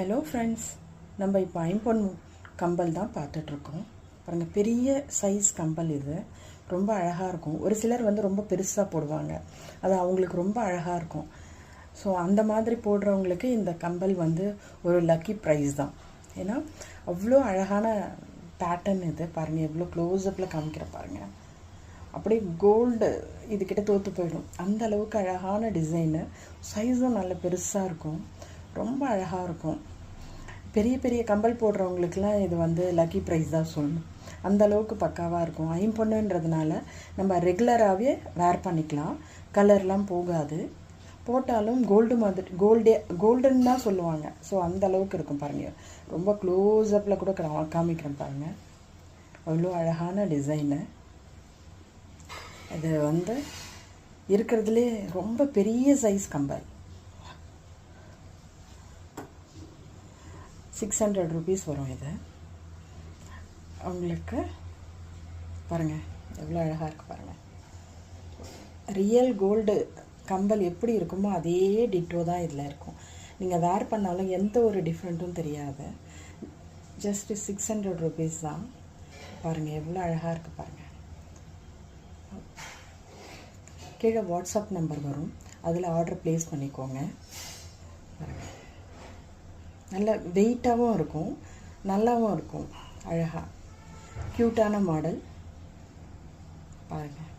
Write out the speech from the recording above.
Hello friends, நம்ம இப்போ ஐம்பொன் கம்பல் தான் பார்த்துட்ருக்கோம். பாருங்கள், பெரிய சைஸ் கம்பல் இது. ரொம்ப அழகாக இருக்கும். ஒரு சிலர் ரொம்ப பெருசாக போடுவாங்க, அது அவங்களுக்கு ரொம்ப அழகாக இருக்கும். ஸோ அந்த மாதிரி போடுறவங்களுக்கு இந்த கம்பல் ஒரு லக்கி ப்ரைஸ் தான். ஏன்னா அவ்வளோ அழகான பேட்டர்ன் இது. பாருங்கள், எவ்வளோ க்ளோஸ்அப்பில் காமிக்கிற பாருங்கள். அப்படியே கோல்டு இதுக்கிட்ட தோற்று போயிடும், அந்த அளவுக்கு அழகான டிசைனு. சைஸும் நல்ல பெருசாக இருக்கும், ரொம்ப அழகாக இருக்கும். பெரிய பெரிய கம்பல் போடுறவங்களுக்குலாம் இது லக்கி ப்ரைஸ் தான் சொல்லணும். அந்த அளவுக்கு பக்காவாக இருக்கும். ஐம்பொன்னுன்றதுனால நம்ம ரெகுலராகவே வேர் பண்ணிக்கலாம், கலர்லாம் போகாது. போட்டாலும் கோல்டு மாதிரி கோல்டுன்னு தான் சொல்லுவாங்க. ஸோ அந்த அளவுக்கு இருக்கும் பாருங்கள். ரொம்ப க்ளோஸ்அப்பில் கூட காமிக்கிறேன் பாருங்கள். அவ்வளோ அழகான டிசைனு. இது இருக்கிறதுலே ரொம்ப பெரிய சைஸ் கம்பல். 600 rupees வரும். இது உங்களுக்கு பாருங்கள், எவ்வளோ அழகாக இருக்குது பாருங்கள். ரியல் கோல்டு கம்பல் எப்படி இருக்குமோ அதே டிட்டோ தான் இதில் இருக்கும். நீங்கள் வேர் பண்ணாலும் எந்த ஒரு டிஃப்ரெண்ட்டும் தெரியாது. ஜஸ்ட் 600 rupees தான். பாருங்கள், எவ்வளோ அழகாக இருக்குது பாருங்கள். கீழே வாட்ஸ்அப் நம்பர் வரும், அதில் ஆர்டர் ப்ளேஸ் பண்ணிக்கோங்க. பாருங்கள், நல்ல வெயிட்டாகவும் இருக்கும், நல்லாவும் இருக்கும். அழகாக க்யூட்டான மாடல் பாருங்கள்.